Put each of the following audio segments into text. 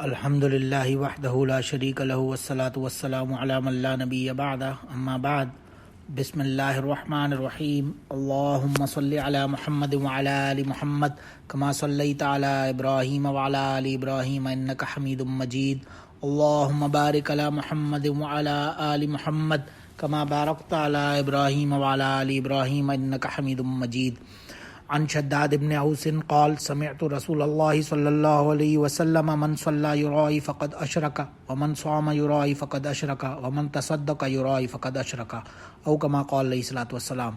الحمد للہ وحدہ لا شریک لہ والصلاة والسلام علی من لا نبی بعدہ اما بعد بسم اللہ الرحمن الرحیم اللہم صلی علی محمد وعلی آل محمد کما صلیت علی ابراہیم وعلی آل ابراہیم انک حمید مجید اللہم بارک علی محمد وعلی آل محمد کما بارکت علی ابراہیم وعلی آل ابراہیم انک حمید مجید. عن شداد بن اوس قال سمعت رسول اللہ صلی اللہ علیہ وسلم من صلی یرائی فقد اشرک ومن صام یرائی فقد اشرک ومن تصدق یرائی فقد اشرک او کما قال علیہ الصلوۃ والسلام.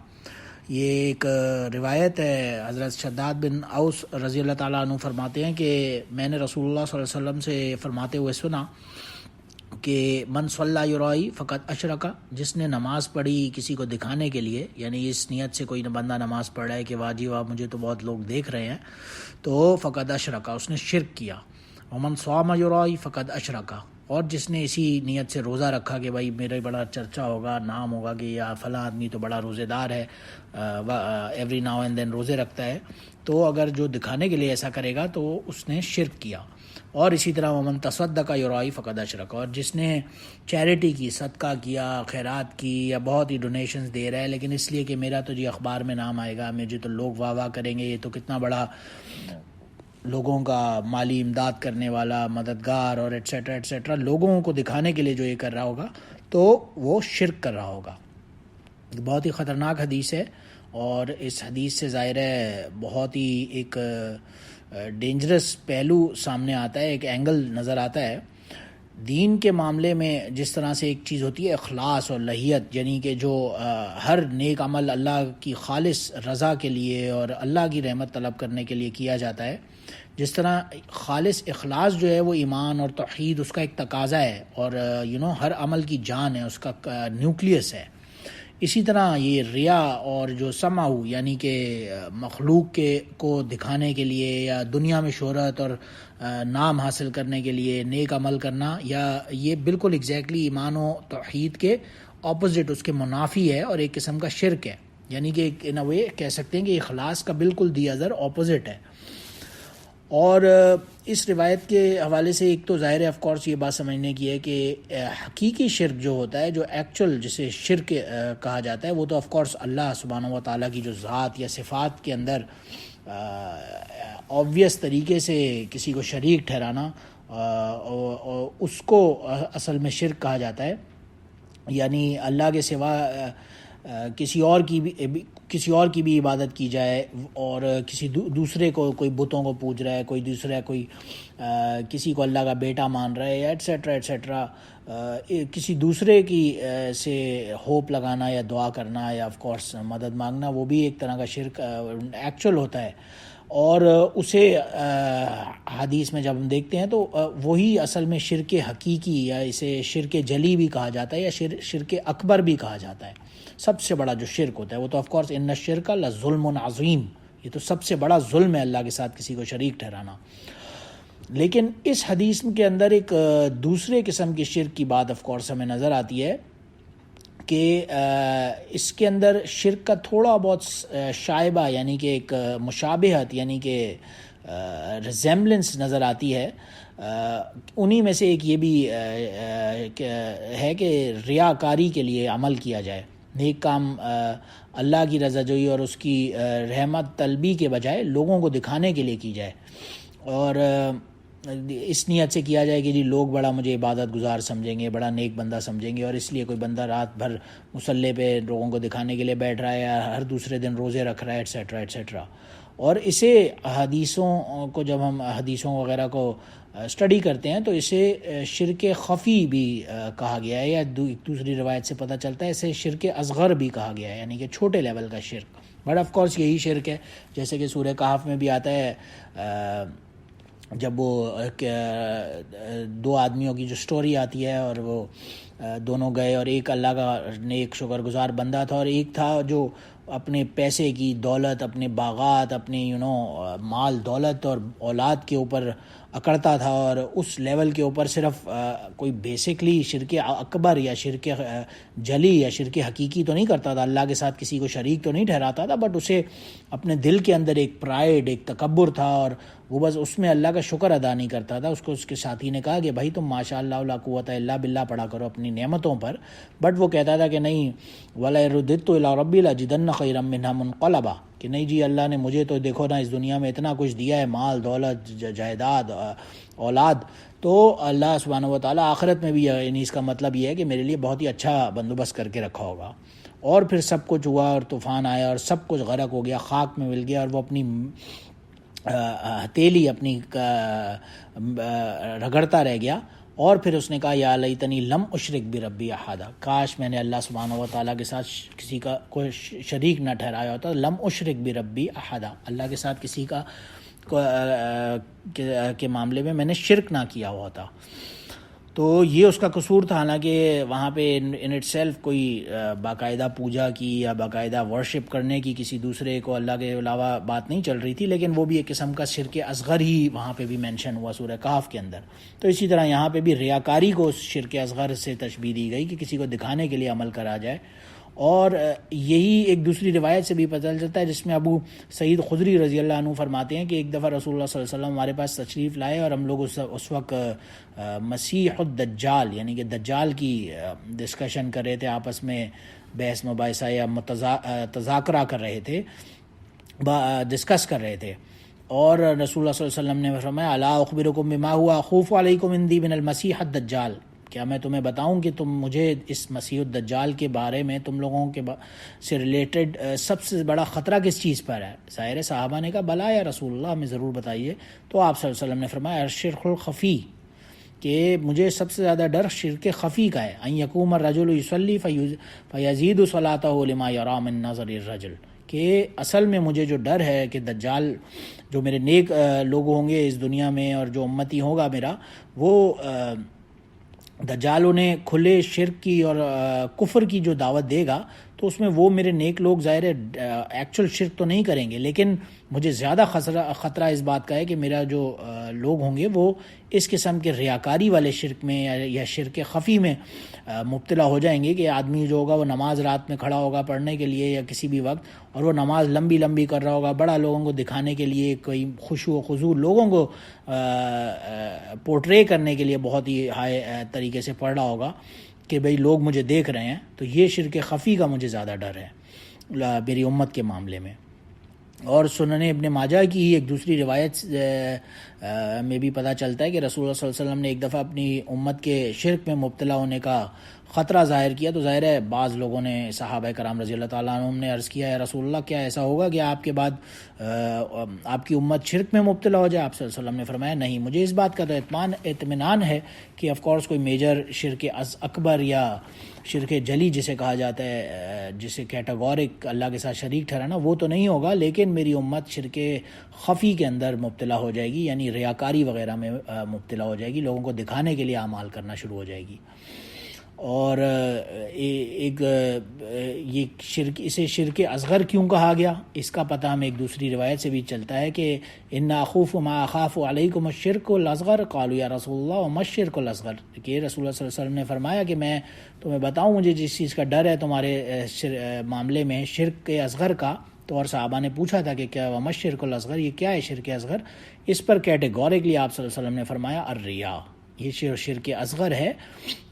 یہ ایک روایت ہے. حضرت شداد بن اوس رضی اللہ تعالیٰ عنہ فرماتے ہیں کہ میں نے رسول اللہ صلی اللہ علیہ وسلم سے فرماتے ہوئے سنا کہ من صلی یرائی فقط اشرکا، جس نے نماز پڑھی کسی کو دکھانے کے لیے، یعنی اس نیت سے کوئی بندہ نماز پڑھ رہا ہے کہ واہ جی واہ مجھے تو بہت لوگ دیکھ رہے ہیں، تو فقط اشرکا، اس نے شرک کیا. ومن صام یرائی فقط اشرکا، اور جس نے اسی نیت سے روزہ رکھا کہ بھائی میرا بڑا چرچا ہوگا، نام ہوگا کہ یا فلاں آدمی تو بڑا روزے دار ہے، ایوری ناؤ اینڈ دین روزے رکھتا ہے، تو اگر جو دکھانے کے لیے ایسا کرے گا تو اس نے شرک کیا. اور اسی طرح ومن تصدق یرائی فقد اشرک، اور جس نے چیریٹی کی، صدقہ کیا، خیرات کی، یا بہت ہی ڈونیشنز دے رہا ہے لیکن اس لیے کہ میرا تو جی اخبار میں نام آئے گا، مجھے تو لوگ واہ واہ کریں گے، یہ تو کتنا بڑا لوگوں کا مالی امداد کرنے والا مددگار اور ایٹسیٹرا ایٹسیٹرا، لوگوں کو دکھانے کے لیے جو یہ کر رہا ہوگا تو وہ شرک کر رہا ہوگا. بہت ہی خطرناک حدیث ہے، اور اس حدیث سے ظاہر ہے بہت ہی ایک ڈینجرس پہلو سامنے آتا ہے، ایک اینگل نظر آتا ہے. دین کے معاملے میں جس طرح سے ایک چیز ہوتی ہے اخلاص اور لہیت، یعنی کہ جو ہر نیک عمل اللہ کی خالص رضا کے لیے اور اللہ کی رحمت طلب کرنے کے لیے کیا جاتا ہے، جس طرح خالص اخلاص جو ہے وہ ایمان اور توحید اس کا ایک تقاضا ہے، اور ہر عمل کی جان ہے، اس کا نیوکلیس ہے. اسی طرح یہ ریا اور جو سمعو، یعنی کہ مخلوق کو دکھانے کے لیے یا دنیا میں شہرت اور نام حاصل کرنے کے لیے نیک عمل کرنا، یا یہ بالکل ایگزیکٹلی ایمان و توحید کے اپوزٹ، اس کے منافی ہے اور ایک قسم کا شرک ہے. یعنی کہ ان اے وے کہہ سکتے ہیں کہ اخلاص کا بالکل دی ادر اپوزٹ ہے. اور اس روایت کے حوالے سے ایک تو ظاہر ہے آف کورس یہ بات سمجھنے کی ہے کہ حقیقی شرک جو ہوتا ہے، جو ایکچوئل جسے شرک کہا جاتا ہے، وہ تو آف کورس اللہ سبحانہ و تعالیٰ کی جو ذات یا صفات کے اندر آبویس طریقے سے کسی کو شریک ٹھہرانا، اس کو اصل میں شرک کہا جاتا ہے. یعنی اللہ کے سوا کسی اور کی بھی عبادت کی جائے، اور کسی دوسرے کو، کوئی بتوں کو پوج رہا ہے، کوئی دوسرا کوئی کسی کو اللہ کا بیٹا مان رہا ہے، ایٹسیٹرا ایٹسیٹرا، کسی دوسرے کی سے ہوپ لگانا یا دعا کرنا یا آف کورس مدد مانگنا، وہ بھی ایک طرح کا شرک ایکچوئل ہوتا ہے. اور اسے حدیث میں جب ہم دیکھتے ہیں تو وہی اصل میں شرک حقیقی، یا اسے شرک جلی بھی کہا جاتا ہے، یا شرک اکبر بھی کہا جاتا ہے. سب سے بڑا جو شرک ہوتا ہے وہ تو آف کورس ان الشرک لظلم عظیم، یہ تو سب سے بڑا ظلم ہے اللہ کے ساتھ کسی کو شریک ٹھہرانا. لیکن اس حدیث کے اندر ایک دوسرے قسم کی شرک کی بات آف کورس ہمیں نظر آتی ہے کہ اس کے اندر شرک کا تھوڑا بہت شائبہ، یعنی کہ ایک مشابہت، یعنی کہ ریزیمبلنس نظر آتی ہے. انہی میں سے ایک یہ بھی ہے کہ ریاکاری کے لیے عمل کیا جائے، نیک کام اللہ کی رضا جوئی اور اس کی رحمت طلبی کے بجائے لوگوں کو دکھانے کے لیے کی جائے، اور اس نیت سے کیا جائے کہ جی لوگ بڑا مجھے عبادت گزار سمجھیں گے، بڑا نیک بندہ سمجھیں گے، اور اس لیے کوئی بندہ رات بھر مصلی پہ لوگوں کو دکھانے کے لیے بیٹھ رہا ہے، یا ہر دوسرے دن روزے رکھ رہا ہے، ایٹسیٹرا ایٹسیٹرا. اور اسے حدیثوں کو جب ہم حدیثوں وغیرہ کو اسٹڈی کرتے ہیں تو اسے شرک خفی بھی کہا گیا ہے، یا دوسری روایت سے پتہ چلتا ہے اسے شرک اصغر بھی کہا گیا ہے، یعنی کہ چھوٹے لیول کا شرک. بٹ آف کورس یہی شرک ہے، جیسے کہ سورہ کہف میں بھی آتا ہے جب وہ دو آدمیوں کی جو سٹوری آتی ہے، اور وہ دونوں گئے، اور ایک اللہ کا نیک شکر گزار بندہ تھا، اور ایک تھا جو اپنے پیسے کی دولت، اپنے باغات، اپنے مال دولت اور اولاد کے اوپر اکڑتا تھا اور اس لیول کے اوپر صرف کوئی بیسکلی شرک اکبر یا شرک جلی یا شرک حقیقی تو نہیں کرتا تھا، اللہ کے ساتھ کسی کو شریک تو نہیں ٹھہراتا تھا، بٹ اسے اپنے دل کے اندر ایک پرائیڈ، ایک تکبر تھا اور وہ بس اس میں اللہ کا شکر ادا نہیں کرتا تھا۔ اس کو اس کے ساتھی نے کہا کہ بھائی تم ماشاء اللہ لا قوت الا باللہ پڑھا کرو اپنی نعمتوں پر، بٹ وہ کہتا تھا کہ نہیں، وَلَئِن رُدِدتُّ إِلَىٰ رَبِّي لَأَجِدَنَّ خَيْرًا مِّنْهَا مُنقَلَبًا، کہ نہیں جی اللہ نے مجھے تو دیکھو نا اس دنیا میں اتنا کچھ دیا ہے، مال دولت جائیداد اولاد، تو اللہ سبحانہ و تعالیٰ آخرت میں بھی، یعنی اس کا مطلب یہ ہے کہ میرے لیے بہت ہی اچھا بندوبست کر کے رکھا ہوگا۔ اور پھر سب کچھ ہوا اور طوفان آیا اور سب کچھ غرق ہو گیا، خاک میں مل گیا، اور وہ اپنی ہتھیلی اپنی رگڑتا رہ گیا، اور پھر اس نے کہا یا لیتنی لم اشرک بربی احدا، کاش میں نے اللہ سبحانہ و تعالیٰ کے ساتھ کسی کا کوئی شریک نہ ٹھہرایا ہوتا، لم اشرک بربی احدا، اللہ کے ساتھ کسی کا کے معاملے میں میں نے شرک نہ کیا ہوا تھا۔ تو یہ اس کا قصور تھا، حالانکہ وہاں پہ ان اٹ سیلف کوئی باقاعدہ پوجا کی یا باقاعدہ ورشپ کرنے کی کسی دوسرے کو اللہ کے علاوہ بات نہیں چل رہی تھی، لیکن وہ بھی ایک قسم کا شرک اصغر ہی وہاں پہ بھی مینشن ہوا سورہ کہف کے اندر۔ تو اسی طرح یہاں پہ بھی ریاکاری کو شرک اصغر سے تشبیہ دی گئی کہ کسی کو دکھانے کے لیے عمل کرا جائے، اور یہی ایک دوسری روایت سے بھی پتہ چلتا ہے جس میں ابو سعید خدری رضی اللہ عنہ فرماتے ہیں کہ ایک دفعہ رسول اللہ صلی اللہ علیہ وسلم ہمارے پاس تشریف لائے اور ہم لوگ اس وقت مسیح الدجال یعنی کہ دجال کی ڈسکشن کر رہے تھے، آپس میں بحث مباحثہ یا تذاکرہ کر رہے تھے، ڈسکس کر رہے تھے، اور رسول اللہ صلی اللہ علیہ وسلم نے فرمایا الا اخبرکم بما هو اخوف علیکم عندی من المسیح الدجال، کیا میں تمہیں بتاؤں کہ تم مجھے اس مسیح الدجال کے بارے میں تم لوگوں کے سے ریلیٹڈ سب سے بڑا خطرہ کس چیز پر ہے؟ ظاہر صحابہ نے کہا بلا یا رسول اللہ، ہمیں ضرور بتائیے۔ تو آپ صلی اللہ علیہ وسلم نے فرمایا الشرک الخفی، کہ مجھے سب سے زیادہ ڈر شرک خفی کا ہے، ان یقوم الرجل یصلی فیزید صلاتہ لما یری من نظر الرجل، کہ اصل میں مجھے جو ڈر ہے کہ دجال جو میرے نیک لوگ ہوں گے اس دنیا میں اور جو امتی ہوگا میرا، وہ دجال انہیں کھلے شرک کی اور کفر کی جو دعوت دے گا تو اس میں وہ میرے نیک لوگ ظاہر ایکچوئل شرک تو نہیں کریں گے، لیکن مجھے زیادہ خطرہ اس بات کا ہے کہ میرا جو لوگ ہوں گے وہ اس قسم کے ریاکاری والے شرک میں یا شرک خفی میں مبتلا ہو جائیں گے، کہ آدمی جو ہوگا وہ نماز رات میں کھڑا ہوگا پڑھنے کے لیے یا کسی بھی وقت، اور وہ نماز لمبی لمبی کر رہا ہوگا، بڑا لوگوں کو دکھانے کے لیے، کوئی خشوع و خضوع لوگوں کو پورٹرے کرنے کے لیے بہت ہی ہائی طریقے سے پڑھ رہا ہوگا کہ بھئی لوگ مجھے دیکھ رہے ہیں، تو یہ شرک خفی کا مجھے زیادہ ڈر ہے میری امت کے معاملے میں۔ اور سنن ابن ماجہ کی ایک دوسری روایت میں بھی پتہ چلتا ہے کہ رسول اللہ صلی اللہ علیہ وسلم نے ایک دفعہ اپنی امت کے شرک میں مبتلا ہونے کا خطرہ ظاہر کیا، تو ظاہر ہے بعض لوگوں نے، صحابہ کرام رضی اللہ تعالیٰ عنہم نے عرض کیا ہے رسول اللہ کیا ایسا ہوگا کہ آپ کے بعد آپ کی امت شرک میں مبتلا ہو جائے؟ آپ صلی اللہ علیہ وسلم نے فرمایا نہیں، مجھے اس بات کا تو اطمینان ہے کہ آف کورس کوئی میجر شرک اکبر یا شرک جلی جسے کہا جاتا ہے، جسے کیٹاگورک اللہ کے ساتھ شریک ٹھہرانا، وہ تو نہیں ہوگا، لیکن میری امت شرک خفی کے اندر مبتلا ہو جائے گی، یعنی ریاکاری وغیرہ میں مبتلا ہو جائے گی، لوگوں کو دکھانے کے لیے اعمال کرنا شروع ہو جائے گی۔ اور ایک یہ شرک، اسے شرک اصغر کیوں کہا گیا، اس کا پتہ ہمیں ایک دوسری روایت سے بھی چلتا ہے کہ ان اخوف ما اخاف علیکم الشرک الاصغر قالوا یا رسول اللہ وما الشرک الاصغر، کہ رسول اللہ صلی اللہ علیہ وسلم نے فرمایا کہ میں تمہیں بتاؤں مجھے جس چیز کا ڈر ہے تمہارے معاملے میں شرک اصغر کا، تو اور صحابہ نے پوچھا تھا کہ کیا وما الشرک الاصغر، یہ کیا ہے شرک اصغر؟ اس پر کیٹیگورکلی آپ صلی اللہ علیہ وسلم نے فرمایا الریا، یہ شرک اصغر ہے،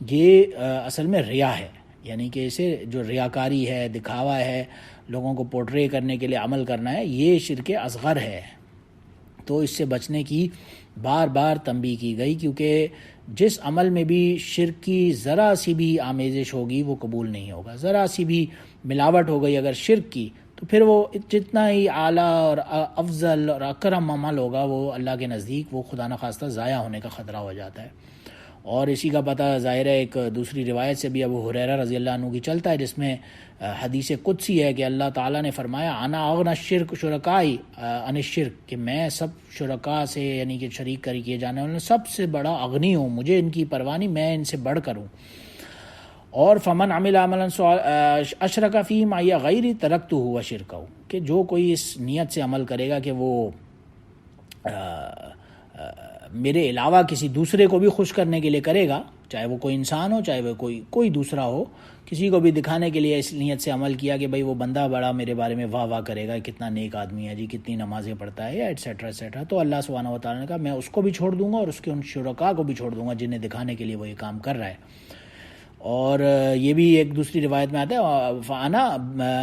یہ اصل میں ریا ہے، یعنی کہ اسے جو ریاکاری ہے، دکھاوا ہے، لوگوں کو پورٹرے کرنے کے لیے عمل کرنا ہے، یہ شرک اصغر ہے۔ تو اس سے بچنے کی بار بار تنبیہ کی گئی، کیونکہ جس عمل میں بھی شرک کی ذرا سی بھی آمیزش ہوگی وہ قبول نہیں ہوگا، ذرا سی بھی ملاوٹ ہو گئی اگر شرک کی تو پھر وہ جتنا ہی اعلیٰ اور افضل اور اکرم عمل ہوگا وہ اللہ کے نزدیک وہ خدا نخواستہ ضائع ہونے کا خطرہ ہو جاتا ہے۔ اور اسی کا پتہ ظاہر ہے ایک دوسری روایت سے بھی ابو ہریرہ رضی اللہ عنہ کی چلتا ہے، جس میں حدیث قدسی ہے کہ اللہ تعالیٰ نے فرمایا انا اغنی الشرک شرکائی عن الشرک، کہ میں سب شرکا سے یعنی کہ شریک کیے جانے والے سب سے بڑا اغنی ہوں، مجھے ان کی پرواہ نہیں، میں ان سے بڑھ کر ہوں۔ اور فمن عمل عملا اشرک فیہ معی غیری ترکتہ وشرکہ، کہ جو کوئی اس نیت سے عمل کرے گا کہ وہ میرے علاوہ کسی دوسرے کو بھی خوش کرنے کے لیے کرے گا، چاہے وہ کوئی انسان ہو، چاہے وہ کوئی دوسرا ہو، کسی کو بھی دکھانے کے لیے اس نیت سے عمل کیا کہ بھئی وہ بندہ بڑا میرے بارے میں واہ واہ کرے گا، کتنا نیک آدمی ہے جی، کتنی نمازیں پڑھتا ہے، ایٹسیٹرا ایٹسیٹرا، تو اللہ سبحانہ و تعالیٰ نے کہا میں اس کو بھی چھوڑ دوں گا اور اس کے ان شرکاء کو بھی چھوڑ دوں گا جنہیں دکھانے کے لیے وہ یہ کام کر رہا ہے۔ اور یہ بھی ایک دوسری روایت میں آتا ہے فَأَنَا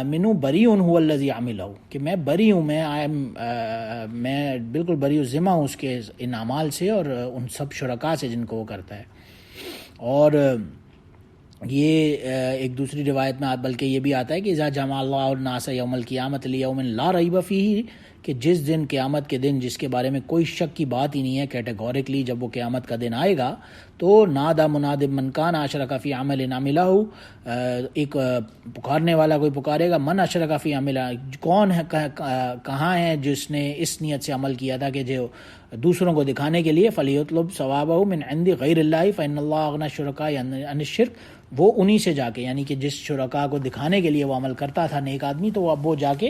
مِنْهُ بَرِيءٌ هُوَ الَّذِي عَمِلَهُ، کہ میں بری ہوں، میں بالکل بری و ذمہ ہوں اس کے ان اعمال سے اور ان سب شرکاء سے جن کو وہ کرتا ہے۔ اور یہ ایک دوسری روایت میں بلکہ یہ بھی آتا ہے کہ اذا جمع اللہ الناس یوم القیامۃ لیوم لا ریب فیہ، کہ جس دن قیامت کے دن جس کے بارے میں کوئی شک کی بات ہی نہیں ہے، کیٹیگورکلی جب وہ قیامت کا دن آئے گا تو نادا مناد من کان اشرک فی عمل عملہ، ایک پکارنے والا کوئی پکارے گا، من اشرک فی عمل، کون ہے کہاں ہے جس نے اس نیت سے عمل کیا تھا کہ جو دوسروں کو دکھانے کے لیے فلیطلب ثوابہ من عند غیر اللہ فإن اللہ اغنی الشرکاء عن الشرک، وہ انہی سے جا کے، یعنی کہ جس شرکاء کو دکھانے کے لیے وہ عمل کرتا تھا نیک آدمی، تو اب وہ جا کے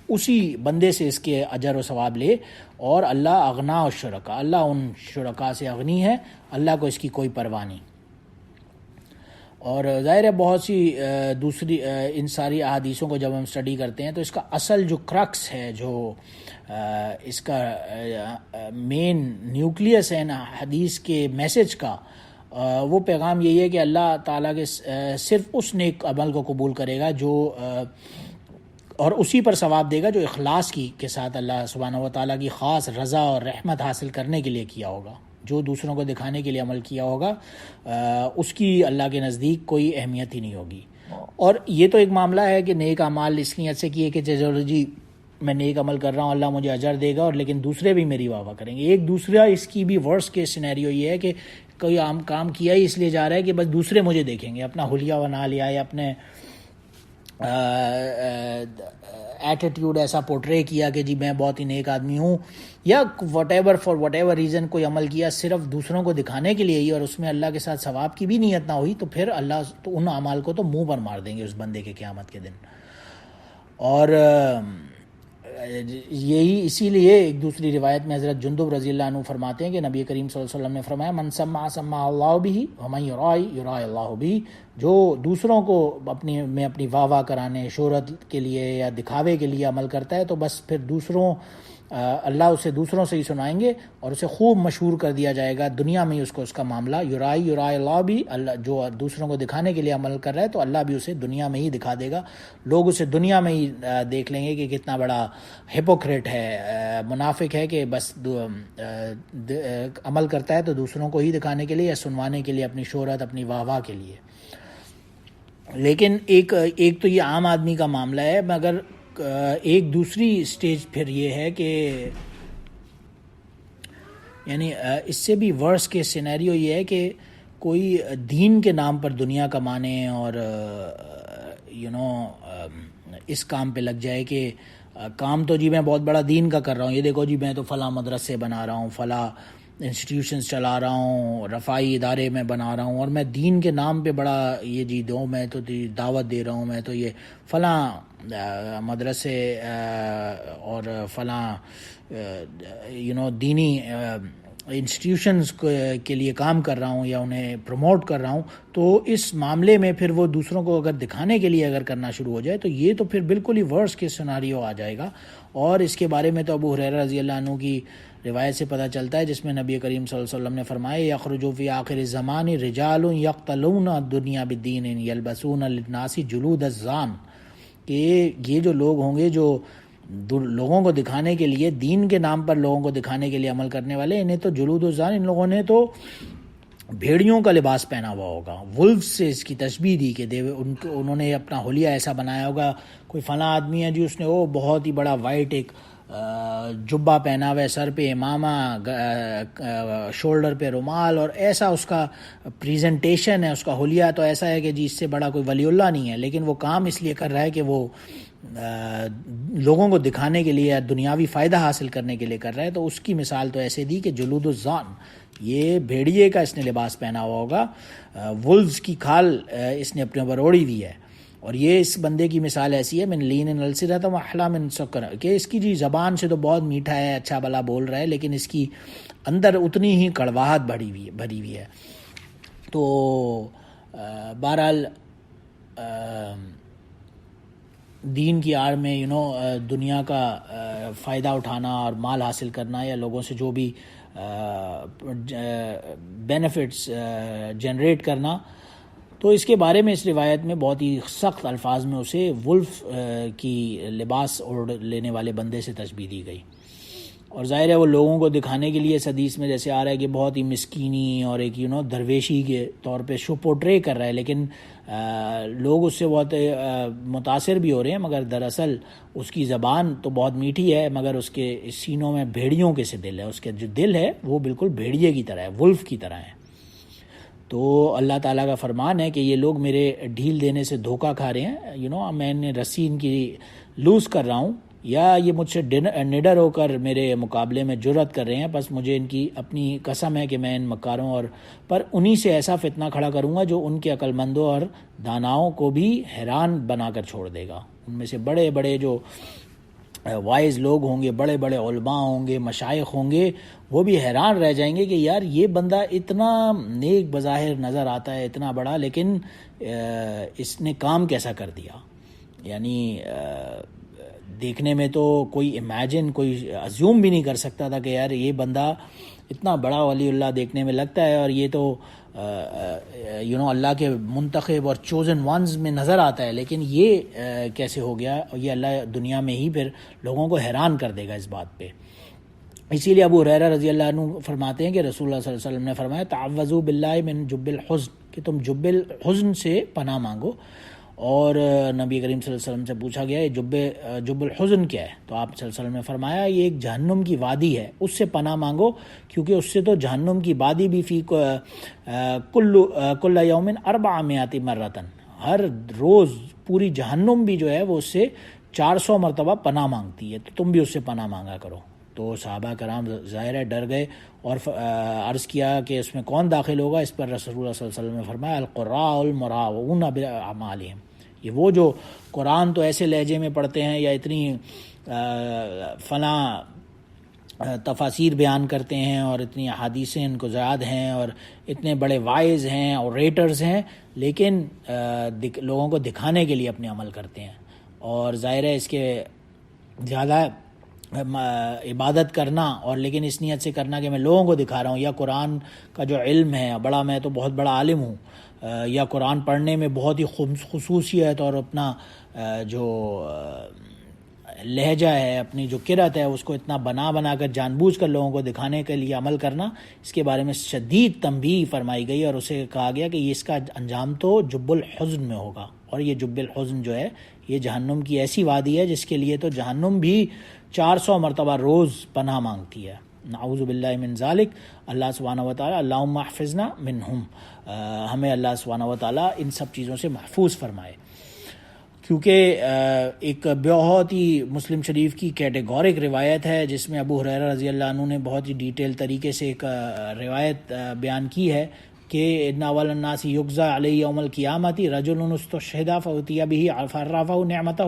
اسی بندے سے اس کے اجر و ثواب لے، اور اللہ اغنا الشرکاء، اللہ ان شرکاء سے اغنی ہے، اللہ کو اس کی کوئی پرواہ نہیں۔ اور ظاہر ہے بہت سی دوسری ان ساری احادیثوں کو جب ہم اسٹڈی کرتے ہیں تو اس کا اصل جو کرکس ہے، جو اس کا مین نیوکلیس ہے نا حدیث کے میسج کا، وہ پیغام یہی ہے کہ اللہ تعالیٰ کے صرف اس نیک عمل کو قبول کرے گا جو اور اسی پر ثواب دے گا جو اخلاص کے ساتھ اللہ سبحانہ و تعالیٰ کی خاص رضا اور رحمت حاصل کرنے کے لیے کیا ہوگا۔ جو دوسروں کو دکھانے کے لیے عمل کیا ہوگا اس کی اللہ کے نزدیک کوئی اہمیت ہی نہیں ہوگی۔ اور یہ تو ایک معاملہ ہے کہ نیک اعمال اس نیت سے کیے کہ چلو جی میں نیک عمل کر رہا ہوں، اللہ مجھے اجر دے گا، اور لیکن دوسرے بھی میری واہ واہ کریں گے۔ ایک دوسرا اس کی بھی ورس کے سینیریو یہ ہے کہ کوئی عام کام کیا ہی اس لیے جا رہا ہے کہ بس دوسرے مجھے دیکھیں گے، اپنا حلیہ بنا لیا ہے، اپنے ایٹیٹیوڈ ایسا پورٹرے کیا کہ جی میں بہت ہی نیک آدمی ہوں، یا فار وٹ ایور ریزن کوئی عمل کیا صرف دوسروں کو دکھانے کے لیے ہی، اور اس میں اللہ کے ساتھ ثواب کی بھی نیت نہ ہوئی، تو پھر اللہ تو ان اعمال کو تو منہ پر مار دیں گے اس بندے کے قیامت کے دن۔ اور یہی اسی لیے ایک دوسری روایت میں حضرت جندب رضی اللہ عنہ فرماتے ہیں کہ نبی کریم صلی اللہ علیہ وسلم نے فرمایا من سمع سمع اللہ بہ ومن یرائی یرائی اللہ بہ، جو دوسروں کو اپنی واہ واہ کرانے، شہرت کے لیے یا دکھاوے کے لیے عمل کرتا ہے تو بس پھر اللہ اسے دوسروں سے ہی سنائیں گے اور اسے خوب مشہور کر دیا جائے گا دنیا میں ہی، اس کو اس کا معاملہ یرائی اللہ بھی، اللہ جو دوسروں کو دکھانے کے لیے عمل کر رہا ہے تو اللہ بھی اسے دنیا میں ہی دکھا دے گا، لوگ اسے دنیا میں ہی دیکھ لیں گے کہ کتنا بڑا ہپوکریٹ ہے، منافق ہے کہ بس عمل کرتا ہے تو دوسروں کو ہی دکھانے کے لیے یا سنوانے کے لیے، اپنی شہرت، اپنی واہ واہ کے لیے۔ لیکن ایک تو یہ عام آدمی کا معاملہ ہے، مگر ایک دوسری سٹیج پھر یہ ہے کہ یعنی اس سے بھی ورس کے سینیریو یہ ہے کہ کوئی دین کے نام پر دنیا کمانے اور اس کام پہ لگ جائے کہ کام تو جی میں بہت بڑا دین کا کر رہا ہوں، یہ دیکھو جی میں تو فلاں مدرسے بنا رہا ہوں، فلاں انسٹیٹیوشنز چلا رہا ہوں، رفاعی ادارے میں بنا رہا ہوں، اور میں دین کے نام پہ بڑا یہ جی دو میں تو دعوت دے رہا ہوں، میں تو یہ فلاں مدرسے اور فلاں دینی انسٹیٹیوشنز کے لیے کام کر رہا ہوں یا انہیں پروموٹ کر رہا ہوں، تو اس معاملے میں پھر وہ دوسروں کو اگر دکھانے کے لیے اگر کرنا شروع ہو جائے تو یہ تو پھر بالکل ہی ورس کے سیناریو آ جائے گا۔ اور اس کے بارے میں تو ابو ہریرہ رضی اللہ عنہ کی روایت سے پتہ چلتا ہے جس میں نبی کریم صلی اللہ علیہ وسلم نے فرمایا یخرج فی آخر الزمان رجال یقتلون الدنیا بالدین یلبسون للناس جلود الزان، کہ یہ جو لوگ ہوں گے جو لوگوں کو دکھانے کے لیے، دین کے نام پر لوگوں کو دکھانے کے لیے عمل کرنے والے، انہیں تو جلود الزان، ان لوگوں نے تو بھیڑیوں کا لباس پہنا ہوا ہوگا، ولف سے اس کی تشبیہ دی کہ انہوں نے اپنا حلیہ ایسا بنایا ہوگا، کوئی فلاں آدمی ہے جی اس نے وہ بہت ہی بڑا وائٹ ایک جبہ پہنا ہوا ہے، سر پہ امامہ، شولڈر پہ رومال، اور ایسا اس کا پریزنٹیشن ہے، اس کا حلیہ تو ایسا ہے کہ جی اس سے بڑا کوئی ولی اللہ نہیں ہے، لیکن وہ کام اس لیے کر رہا ہے کہ وہ لوگوں کو دکھانے کے لیے، دنیاوی فائدہ حاصل کرنے کے لیے کر رہا ہے۔ تو اس کی مثال تو ایسے دی کہ جلود الزان، یہ بھیڑیے کا اس نے لباس پہنا ہوا ہوگا، وولز کی کھال اس نے اپنے اوپر اوڑھی ہوئی ہے، اور یہ اس بندے کی مثال ایسی ہے من لین السنۃ واحلی من سکر، کہ اس کی جی زبان سے تو بہت میٹھا ہے، اچھا بھلا بول رہا ہے، لیکن اس کی اندر اتنی ہی کڑواہٹ بھری ہوئی ہے۔ تو بہرحال دین کی آڑ میں دنیا کا فائدہ اٹھانا اور مال حاصل کرنا، یا لوگوں سے جو بھی بینیفٹس جنریٹ کرنا، تو اس کے بارے میں اس روایت میں بہت ہی سخت الفاظ میں اسے ولف کی لباس اوڑھ لینے والے بندے سے تشبیہ دی گئی۔ اور ظاہر ہے وہ لوگوں کو دکھانے کے لیے اس حدیث میں جیسے آ رہا ہے کہ بہت ہی مسکینی اور ایک درویشی کے طور پہ شو پورٹرے کر رہا ہے، لیکن لوگ اس سے بہت متاثر بھی ہو رہے ہیں، مگر دراصل اس کی زبان تو بہت میٹھی ہے، مگر اس کے سینوں میں بھیڑیوں کے سے دل ہے، اس کے جو دل ہے وہ بالکل بھیڑیے کی طرح ہے، ولف کی طرح ہے۔ تو اللہ تعالیٰ کا فرمان ہے کہ یہ لوگ میرے ڈھیل دینے سے دھوکہ کھا رہے ہیں، میں نے رسی ان کی لوز کر رہا ہوں، یا یہ مجھ سے نڈر ہو کر میرے مقابلے میں جرأت کر رہے ہیں، بس مجھے ان کی اپنی قسم ہے کہ میں ان مکاروں پر انہی سے ایسا فتنہ کھڑا کروں گا جو ان کے عقل مندوں اور داناؤں کو بھی حیران بنا کر چھوڑ دے گا۔ ان میں سے بڑے بڑے جو وائز لوگ ہوں گے، بڑے بڑے علماء ہوں گے، مشائخ ہوں گے، وہ بھی حیران رہ جائیں گے کہ یار یہ بندہ اتنا نیک بظاہر نظر آتا ہے، اتنا بڑا، لیکن اس نے کام کیسا کر دیا۔ یعنی دیکھنے میں تو کوئی امیجن، کوئی ازیوم بھی نہیں کر سکتا تھا کہ یار یہ بندہ اتنا بڑا ولی اللہ دیکھنے میں لگتا ہے، اور یہ تو اللہ کے منتخب اور چوزن ونز میں نظر آتا ہے، لیکن یہ کیسے ہو گیا؟ اور یہ اللہ دنیا میں ہی پھر لوگوں کو حیران کر دے گا اس بات پہ۔ اسی لیے ابو ہریرہ رضی اللہ عنہ فرماتے ہیں کہ رسول اللہ صلی اللہ علیہ وسلم نے فرمایا تعوذوا باللہ من جب الحزن، کہ تم جب الحزن سے پناہ مانگو۔ اور نبی کریم صلی اللہ علیہ وسلم سے پوچھا گیا یہ جب الحزن کیا ہے؟ تو آپ صلی اللہ علیہ وسلم نے فرمایا یہ ایک جہنم کی وادی ہے، اس سے پناہ مانگو، کیونکہ اس سے تو جہنم کی وادی بھی فی کل یوم 400 مرتن، ہر روز پوری جہنم بھی جو ہے وہ اس سے 400 مرتبہ پناہ مانگتی ہے، تو تم بھی اس سے پناہ مانگا کرو۔ تو صحابہ کرام ظاہر ہے ڈر گئے اور عرض کیا کہ اس میں کون داخل ہوگا؟ اس پر رسول اللہ صلی اللہ علیہ وسلم نے فرمایا القراء المراؤون باعمالہم، یہ وہ جو قرآن تو ایسے لہجے میں پڑھتے ہیں، یا اتنی فلاں تفاسیر بیان کرتے ہیں، اور اتنی احادیثیں ان کو زیاد ہیں، اور اتنے بڑے وائز ہیں اور ریٹرز ہیں، لیکن لوگوں کو دکھانے کے لیے اپنے عمل کرتے ہیں۔ اور ظاہر ہے اس کے زیادہ عبادت کرنا، اور لیکن اس نیت سے کرنا کہ میں لوگوں کو دکھا رہا ہوں، یا قرآن کا جو علم ہے بڑا، میں تو بہت بڑا عالم ہوں، یا قرآن پڑھنے میں بہت ہی خصوصیت اور اپنا جو لہجہ ہے، اپنی جو قرأت ہے اس کو اتنا بنا کر جان بوجھ کر لوگوں کو دکھانے کے لیے عمل کرنا، اس کے بارے میں شدید تنبیہ فرمائی گئی، اور اسے کہا گیا کہ اس کا انجام تو جب الحزن میں ہوگا۔ اور یہ جب الحزن جو ہے یہ جہنم کی ایسی وادی ہے جس کے لیے تو جہنم بھی 400 مرتبہ روز پناہ مانگتی ہے۔ نعوذ باللہ من ذالک، اللہ سبحانہ وتعالی اللہم احفظنا منہم، ہمیں اللہ سبحانہ وتعالی ان سب چیزوں سے محفوظ فرمائے۔ کیونکہ ایک بہت ہی مسلم شریف کی کیٹیگورک روایت ہے جس میں ابو ہریرہ رضی اللہ عنہ نے بہت ہی ڈیٹیل طریقے سے ایک روایت بیان کی ہے کہ ان اول الناس یجزی علیہ یوم القیامۃ رجل استشہد فاتی بہ فعرفہ نعمتہ،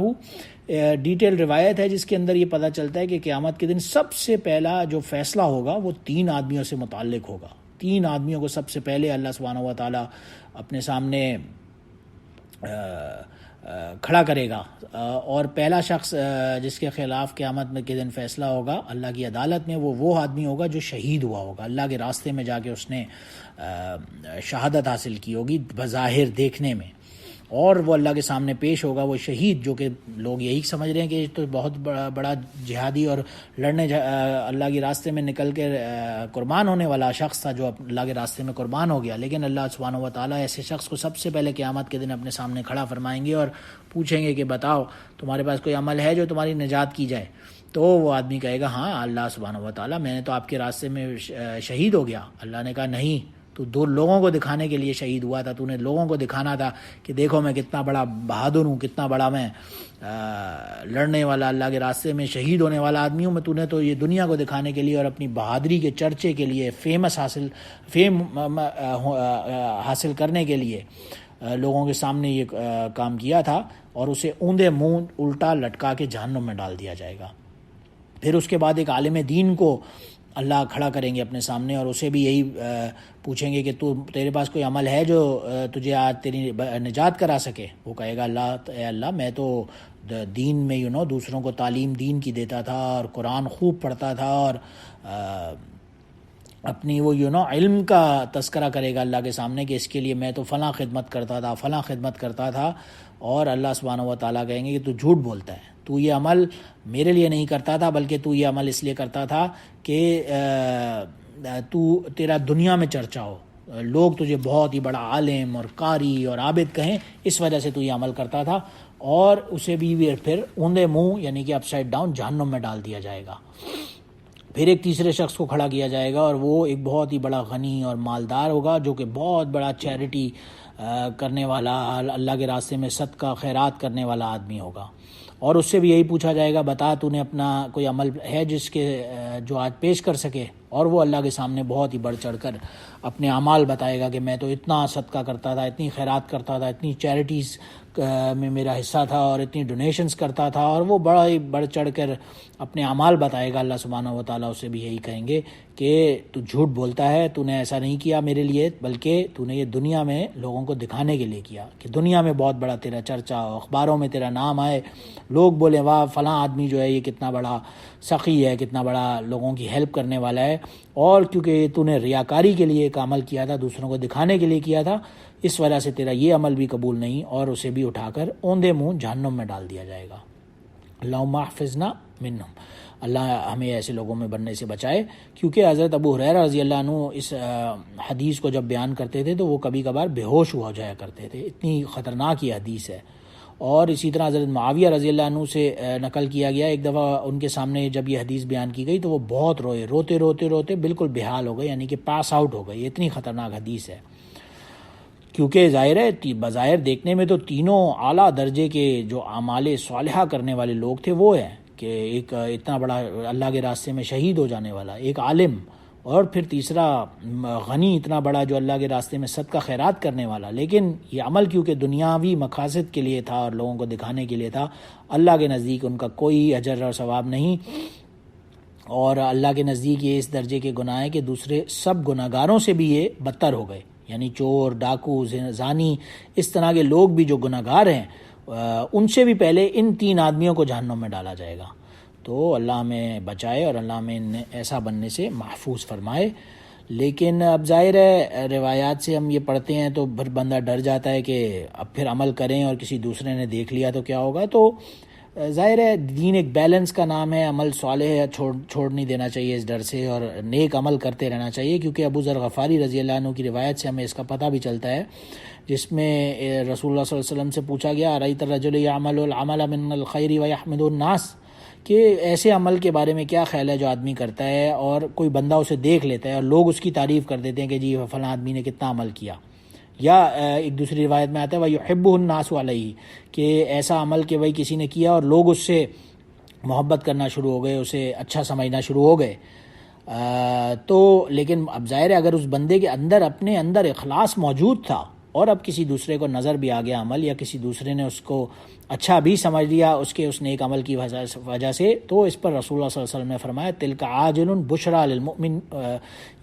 ڈیٹیل روایت ہے جس کے اندر یہ پتہ چلتا ہے کہ قیامت کے دن سب سے پہلا جو فیصلہ ہوگا وہ 3 آدمیوں سے متعلق ہوگا۔ 3 آدمیوں کو سب سے پہلے اللہ سبحانہ و تعالیٰ اپنے سامنے کھڑا کرے گا، اور پہلا شخص جس کے خلاف قیامت میں کے دن فیصلہ ہوگا اللہ کی عدالت میں، وہ آدمی ہوگا جو شہید ہوا ہوگا، اللہ کے راستے میں جا کے اس نے شہادت حاصل کی ہوگی بظاہر دیکھنے میں، اور وہ اللہ کے سامنے پیش ہوگا وہ شہید، جو کہ لوگ یہی سمجھ رہے ہیں کہ یہ تو بہت بڑا جہادی اور لڑنے اللہ کے راستے میں نکل کے قربان ہونے والا شخص تھا جو اللہ کے راستے میں قربان ہو گیا، لیکن اللہ سبحانہ و تعالیٰ ایسے شخص کو سب سے پہلے قیامت کے دن اپنے سامنے کھڑا فرمائیں گے اور پوچھیں گے کہ بتاؤ تمہارے پاس کوئی عمل ہے جو تمہاری نجات کی جائے؟ تو وہ آدمی کہے گا ہاں اللہ سبحانہ و تعالیٰ میں نے تو آپ کے راستے میں شہید ہو گیا۔ اللہ نے کہا نہیں، تو 2 لوگوں کو دکھانے کے لیے شہید ہوا تھا، تو نے لوگوں کو دکھانا تھا کہ دیکھو میں کتنا بڑا بہادر ہوں، کتنا بڑا میں لڑنے والا اللہ کے راستے میں شہید ہونے والا آدمی ہوں میں، تو نے تو یہ دنیا کو دکھانے کے لیے اور اپنی بہادری کے چرچے کے لیے، فیم حاصل کرنے کے لیے لوگوں کے سامنے یہ کام کیا تھا، اور اسے اوندے منہ الٹا لٹکا کے جہنم میں ڈال دیا جائے گا۔ پھر اس کے بعد ایک عالم دین کو اللہ کھڑا کریں گے اپنے سامنے، اور اسے بھی یہی پوچھیں گے کہ تیرے پاس کوئی عمل ہے جو تجھے آج تیری نجات کرا سکے؟ وہ کہے گا اے اللہ میں تو دین میں دوسروں کو تعلیم دین کی دیتا تھا، اور قرآن خوب پڑھتا تھا، اور اپنی وہ علم کا تذکرہ کرے گا اللہ کے سامنے کہ اس کے لیے میں تو فلاں خدمت کرتا تھا، اور اللہ سبحانہ و تعالیٰ کہیں گے کہ تو جھوٹ بولتا ہے، تو یہ عمل میرے لیے نہیں کرتا تھا، بلکہ تو یہ عمل اس لیے کرتا تھا کہ تیرا دنیا میں چرچا ہو، لوگ تجھے بہت ہی بڑا عالم اور قاری اور عابد کہیں، اس وجہ سے تو یہ عمل کرتا تھا۔ اور اسے بھی پھر اوندے منہ یعنی کہ اپ سائڈ ڈاؤن جہنم میں ڈال دیا جائے گا۔ پھر ایک تیسرے شخص کو کھڑا کیا جائے گا، اور وہ ایک بہت ہی بڑا غنی اور مالدار ہوگا، جو کہ بہت بڑا چیریٹی کرنے والا، اللہ کے راستے میں صدقہ خیرات کرنے والا آدمی ہوگا، اور اس سے بھی یہی پوچھا جائے گا بتا تو نے اپنا کوئی عمل ہے جو آج پیش کر سکے، اور وہ اللہ کے سامنے بہت ہی بڑھ چڑھ کر اپنے اعمال بتائے گا کہ میں تو اتنا صدقہ کرتا تھا، اتنی خیرات کرتا تھا، اتنی چیریٹیز میں میرا حصہ تھا، اور اتنی ڈونیشنز کرتا تھا، اور وہ بڑا ہی بڑھ چڑھ کر اپنے اعمال بتائے گا۔ اللہ سبحانہ و تعالیٰ اسے بھی یہی کہیں گے کہ تو جھوٹ بولتا ہے، تو نے ایسا نہیں کیا میرے لیے، بلکہ تو نے یہ دنیا میں لوگوں کو دکھانے کے لیے کیا، کہ دنیا میں بہت بڑا تیرا چرچا ہو، اخباروں میں تیرا نام آئے، لوگ بولیں واہ فلاں آدمی جو ہے یہ کتنا بڑا سخی ہے، کتنا بڑا لوگوں کی ہیلپ کرنے والا ہے، اور کیونکہ تو نے ریاکاری کے لیے ایک عمل کیا تھا، دوسروں کو دکھانے کے لیے کیا تھا، اس وجہ سے تیرا یہ عمل بھی قبول نہیں، اور اسے بھی اٹھا کر اوندے منہ جہنم میں ڈال دیا جائے گا۔ اللہم احفظنا منہم، اللہ ہمیں ایسے لوگوں میں بننے سے بچائے۔ کیونکہ حضرت ابو ہریرہ رضی اللہ عنہ اس حدیث کو جب بیان کرتے تھے تو وہ کبھی کبھار بے ہوش ہو جایا کرتے تھے، اتنی خطرناک یہ حدیث ہے۔ اور اسی طرح حضرت معاویہ رضی اللہ عنہ سے نقل کیا گیا، ایک دفعہ ان کے سامنے جب یہ حدیث بیان کی گئی تو وہ بہت روتے بالکل بےحال ہو گئے، یعنی کہ پاس آؤٹ ہو گئے، یہ اتنی خطرناک حدیث ہے۔ کیونکہ ظاہر ہے بظاہر دیکھنے میں تو تینوں اعلیٰ درجے کے جو اعمال صالحہ کرنے والے لوگ تھے وہ ہیں، کہ ایک اتنا بڑا اللہ کے راستے میں شہید ہو جانے والا، ایک عالم، اور پھر تیسرا غنی اتنا بڑا جو اللہ کے راستے میں صدقہ خیرات کرنے والا۔ لیکن یہ عمل کیونکہ دنیاوی مقاصد کے لیے تھا اور لوگوں کو دکھانے کے لیے تھا، اللہ کے نزدیک ان کا کوئی اجر اور ثواب نہیں، اور اللہ کے نزدیک یہ اس درجے کے گناہ ہیں کہ دوسرے سب گناہگاروں سے بھی یہ بدتر ہو گئے، یعنی چور، ڈاکو، زانی، اس طرح کے لوگ بھی جو گناہگار ہیں ان سے بھی پہلے ان تین آدمیوں کو جہنم میں ڈالا جائے گا۔ تو اللہ ہمیں بچائے اور اللہ ہمیں ایسا بننے سے محفوظ فرمائے۔ لیکن اب ظاہر ہے روایات سے ہم یہ پڑھتے ہیں تو پھر بندہ ڈر جاتا ہے کہ اب پھر عمل کریں اور کسی دوسرے نے دیکھ لیا تو کیا ہوگا۔ تو ظاہر ہے دین ایک بیلنس کا نام ہے، عمل صالح ہے، چھوڑ نہیں دینا چاہیے اس ڈر سے، اور نیک عمل کرتے رہنا چاہیے، کیونکہ ابو ذر غفاری رضی اللہ عنہ کی روایت سے ہمیں اس کا پتہ بھی چلتا ہے، جس میں رسول اللہ صلی اللہ علیہ وسلم سے پوچھا گیا ارأیت الرجل یعمل العمل من الخیر ویحمد الناس، کہ ایسے عمل کے بارے میں کیا خیال ہے جو آدمی کرتا ہے اور کوئی بندہ اسے دیکھ لیتا ہے اور لوگ اس کی تعریف کر دیتے ہیں کہ جی فلاں آدمی نے کتنا عمل کیا، یا ایک دوسری روایت میں آتا ہے وَيُحِبُّهُ النَّاسُ عَلَيْهِ، کہ ایسا عمل کہ بھائی کسی نے کیا اور لوگ اس سے محبت کرنا شروع ہو گئے، اسے اچھا سمجھنا شروع ہو گئے۔ تو لیکن اب ظاہر ہے اگر اس بندے کے اندر اپنے اندر اخلاص موجود تھا اور اب کسی دوسرے کو نظر بھی آ گیا عمل، یا کسی دوسرے نے اس کو اچھا بھی سمجھ لیا اس کے اس نیک عمل کی وجہ سے، تو اس پر رسول اللہ صلی اللہ علیہ وسلم نے فرمایا تلک عاجل بشریٰ للمؤمن،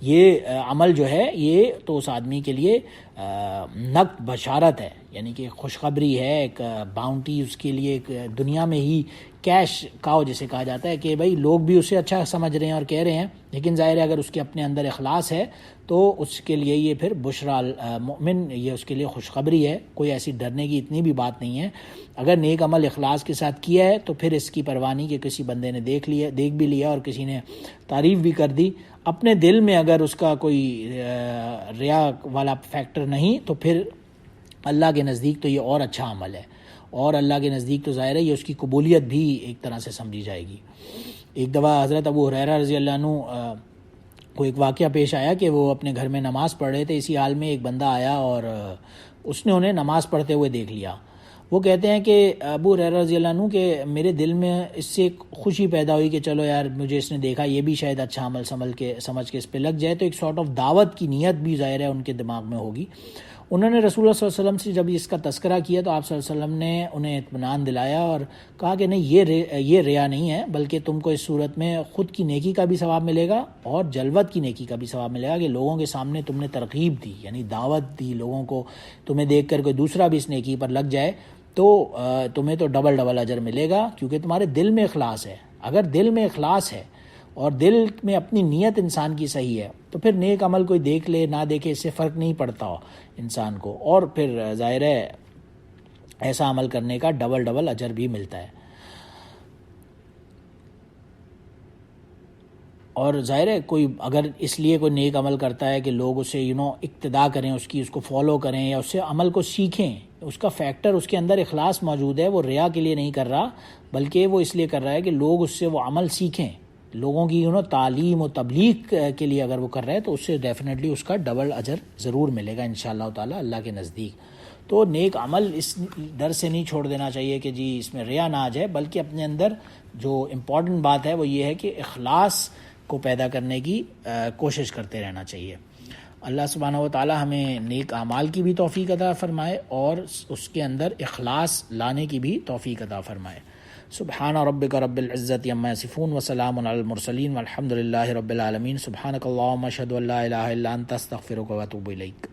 یہ عمل جو ہے یہ تو اس آدمی کے لیے نقد بشارت ہے، یعنی کہ خوشخبری ہے، ایک باؤنٹی اس کے لیے، ایک دنیا میں ہی کیش کاؤ جسے کہا جاتا ہے، کہ بھائی لوگ بھی اسے اچھا سمجھ رہے ہیں اور کہہ رہے ہیں، لیکن ظاہر ہے اگر اس کے اپنے اندر اخلاص ہے تو اس کے لیے یہ پھر بشریٰ المؤمن، یہ اس کے لیے خوشخبری ہے، کوئی ایسی ڈرنے کی اتنی بھی بات نہیں ہے۔ اگر نیک عمل اخلاص کے ساتھ کیا ہے تو پھر اس کی پرواہ نہیں کہ کسی بندے نے دیکھ بھی لیا اور کسی نے تعریف بھی کر دی، اپنے دل میں اگر اس کا کوئی ریا والا فیکٹر نہیں تو پھر اللہ کے نزدیک تو یہ اور اچھا عمل ہے، اور اللہ کے نزدیک تو ظاہر ہے یہ اس کی قبولیت بھی ایک طرح سے سمجھی جائے گی۔ ایک دفعہ حضرت ابو ہریرہ رضی اللہ عنہ کو ایک واقعہ پیش آیا کہ وہ اپنے گھر میں نماز پڑھ رہے تھے، اسی حال میں ایک بندہ آیا اور اس نے انہیں نماز پڑھتے ہوئے دیکھ لیا۔ وہ کہتے ہیں کہ ابو ہریرہ رضی اللہ عنہ کہ میرے دل میں اس سے ایک خوشی پیدا ہوئی کہ چلو یار مجھے اس نے دیکھا، یہ بھی شاید اچھا عمل سمجھ کے اس پہ لگ جائے، تو ایک سارٹ آف دعوت کی نیت بھی ظاہر ہے ان کے دماغ میں ہوگی۔ انہوں نے رسول اللہ صلی اللہ علیہ وسلم سے جب اس کا تذکرہ کیا تو آپ صلی اللہ علیہ وسلم نے انہیں اطمینان دلایا اور کہا کہ نہیں، یہ ریا نہیں ہے، بلکہ تم کو اس صورت میں خود کی نیکی کا بھی ثواب ملے گا اور جلوت کی نیکی کا بھی ثواب ملے گا کہ لوگوں کے سامنے تم نے ترغیب دی، یعنی دعوت دی لوگوں کو، تمہیں دیکھ کر کوئی دوسرا بھی اس نیکی پر لگ جائے تو تمہیں تو ڈبل اجر ملے گا، کیونکہ تمہارے دل میں اخلاص ہے۔ اگر دل میں اخلاص ہے اور دل میں اپنی نیت انسان کی صحیح ہے تو پھر نیک عمل کوئی دیکھ لے نہ دیکھے اس سے فرق نہیں پڑتا ہو انسان کو، اور پھر ظاہر ہے ایسا عمل کرنے کا ڈبل اجر بھی ملتا ہے۔ اور ظاہر ہے کوئی اگر اس لیے کوئی نیک عمل کرتا ہے کہ لوگ اسے اقتداء کریں، اس کو فالو کریں یا اس سے عمل کو سیکھیں، اس کا فیکٹر اس کے اندر اخلاص موجود ہے، وہ ریا کے لیے نہیں کر رہا بلکہ وہ اس لیے کر رہا ہے کہ لوگ اس سے وہ عمل سیکھیں، لوگوں کی تعلیم و تبلیغ کے لیے اگر وہ کر رہے ہیں تو اس سے ڈیفینیٹلی اس کا ڈبل اجر ضرور ملے گا انشاءاللہ تعالی اللہ کے نزدیک۔ تو نیک عمل اس ڈر سے نہیں چھوڑ دینا چاہیے کہ جی اس میں ریا نہ آ جائے، بلکہ اپنے اندر جو امپورٹنٹ بات ہے وہ یہ ہے کہ اخلاص کو پیدا کرنے کی کوشش کرتے رہنا چاہیے۔ اللہ سبحانہ و تعالی ہمیں نیک اعمال کی بھی توفیق عطا فرمائے اور اس کے اندر اخلاص لانے کی بھی توفیق عطا فرمائے۔ سبحان ربک رب العزت عما یصفون وسلام علی المرسلین والحمد للہ رب العالمین۔ سبحانک اللہم اشہد ان لا الہ الا انت استغفرک واتوب الیک۔